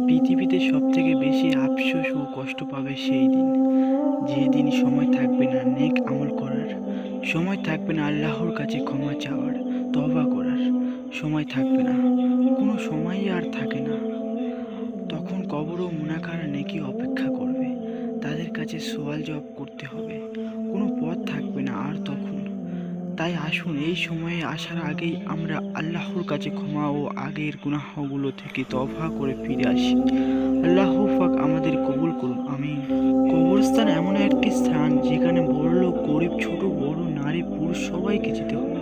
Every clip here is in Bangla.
পৃথিবীতে সবথেকে বেশি আফসোস ও কষ্ট পাবে সেই দিন, যেদিন সময় থাকবে না নেক আমল করার, সময় থাকবে না আল্লাহর কাছে ক্ষমা চাওয়ার, তওবা করার, সময় থাকবে না, কোনো সময়ই আর থাকে না। তখন কবর ও মুনাকার নেকি অপেক্ষা করবে, তাদের কাছে সওয়াল জবাব করতে হবে, কোনো পথ থাকবে না আর তখন। তাই আসুন এই সময়ে আসার আগেই আমরা আল্লাহর কাছে ক্ষমা ও আগের গুনাহগুলো থেকে তওবা করে ফিরে আসি। আল্লাহ পাক আমাদের কবুল করুন, আমিন। কবরস্থান এমন একটি স্থান যেখানে বড়লোক গরিব, ছোট বড়, নারী পুরুষ সবাইকে যেতে হবে।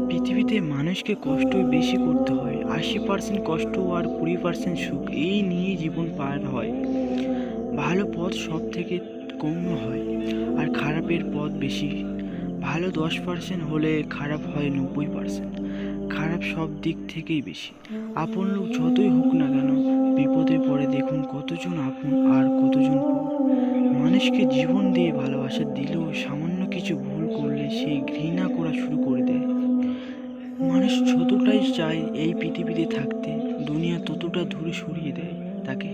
পৃথিবীতে মানুষকে কষ্টই বেশি করতে হয়, 80% কষ্ট আর 20% সুখ, এই নিয়ে জীবন পার হয়। ভালো পথ সব থেকে কম হয় আর খারাপের পথ বেশি। ভালো 10% হলে খারাপ হয় 90%। খারাপ সব দিক থেকেই বেশি। আপন লোক যতই হোক না কেন, বিপদে পড়ে দেখুন কতজন আপন আর কতজন পর। মানুষকে জীবন দিয়ে ভালোবাসা দিলেও সামান্য কিছু ভুল করলে সে ঘৃণা করা শুরু করে দেয়। মানুষ যতটাই চায় এই পৃথিবীতে থাকতে, দুনিয়া ততটা দূরে সরিয়ে দেয় তাকে।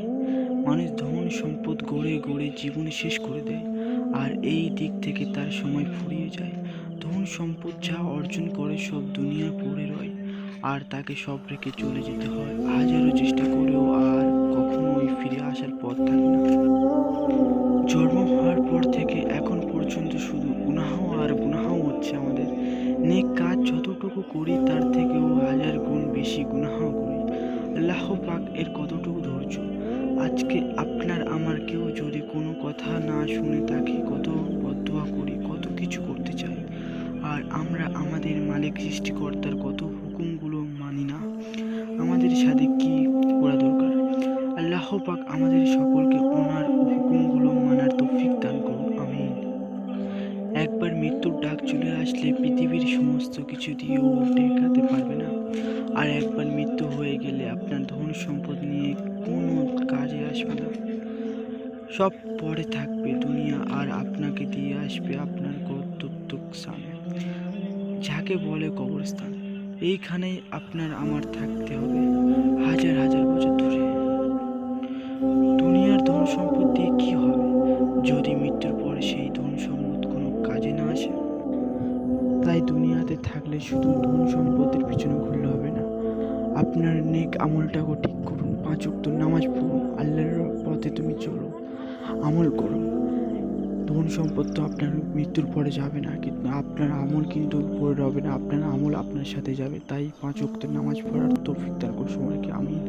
মানুষ ধন সম্পদ গড়ে গড়ে জীবন শেষ করে দেয়, আর এই দিক থেকে তার সময় ফুরিয়ে যায়। ধন সম্পদ যা অর্জন করে সব দুনিয়া পড়ে রয়, আর তাকে সব রেখে চলে যেতে হয়। হাজারো চেষ্টা করেও আর কখনোই ফিরে আসার পথ থাকে না। জন্ম হওয়ার পর থেকে এখন পর্যন্ত শুধু গুনাহ আর গুনাহ হচ্ছে আমাদের। নেক কাজ যতটুকু করি তার থেকেও হাজার গুণ বেশি গুনাহ করি। আল্লাহ পাক এর কতটুকু ধৈর্য। আজকে আপনার আমার কেউ যদি কোনো কথা না শুনে তাকে কত বদদোয়া করি, কত কিছু করতে চাই, আর আমরা আমাদের মালিক সৃষ্টিকর্তার কত হুকুমগুলো মানি না। আমাদের সাথে কি করা দরকার? আল্লাহ পাক আমাদের সকলকে ওনার হুকুমগুলো মানার তৌফিক দান করুন, আমিন। একবার মৃত্যুর ডাক চলে আসলে পৃথিবীর সমস্ত কিছু দিয়েও টেকাতে পারবে না। আর একবার মৃত্যু হয়ে গেলে আপনার ধন সম্পদ নিয়ে কোনো কাজে আসবে না। সব পড়ে থাকবে দুনিয়া, আর আপনাকে দিয়ে আসবে আপনার কর্তৃত্ব সামনে, যাকে বলে কবরস্থান। এইখানেই আপনার আমার থাকতে হবে হাজার হাজার বছর ধরে। দুনিয়ার ধন সম্পদ দিয়ে কি হবে যদি মৃত্যুর পরে সেই ধন সম্পদ কোনো কাজে না আসে? তাই দুনিয়াতে থাকলে শুধু ধন সম্পদের পিছনে ঘুরলে হবে না, আপনার নেক আমলটাকে ঠিক করুন, 5 ওয়াক্ত নামাজ পড়ুন, আল্লাহর পথে তুমি চলো, আমল করো। ধন সম্পদ তো আপনার মৃত্যুর পরে যাবে না, কিন্তু আপনার আমল কিন্তু পড়ে রবে না, আপনার আমল আপনার সাথে যাবে। তাই 5 ওয়াক্ত নামাজ পড়ার তৌফিক দান করুন সবাইকে, আমিন।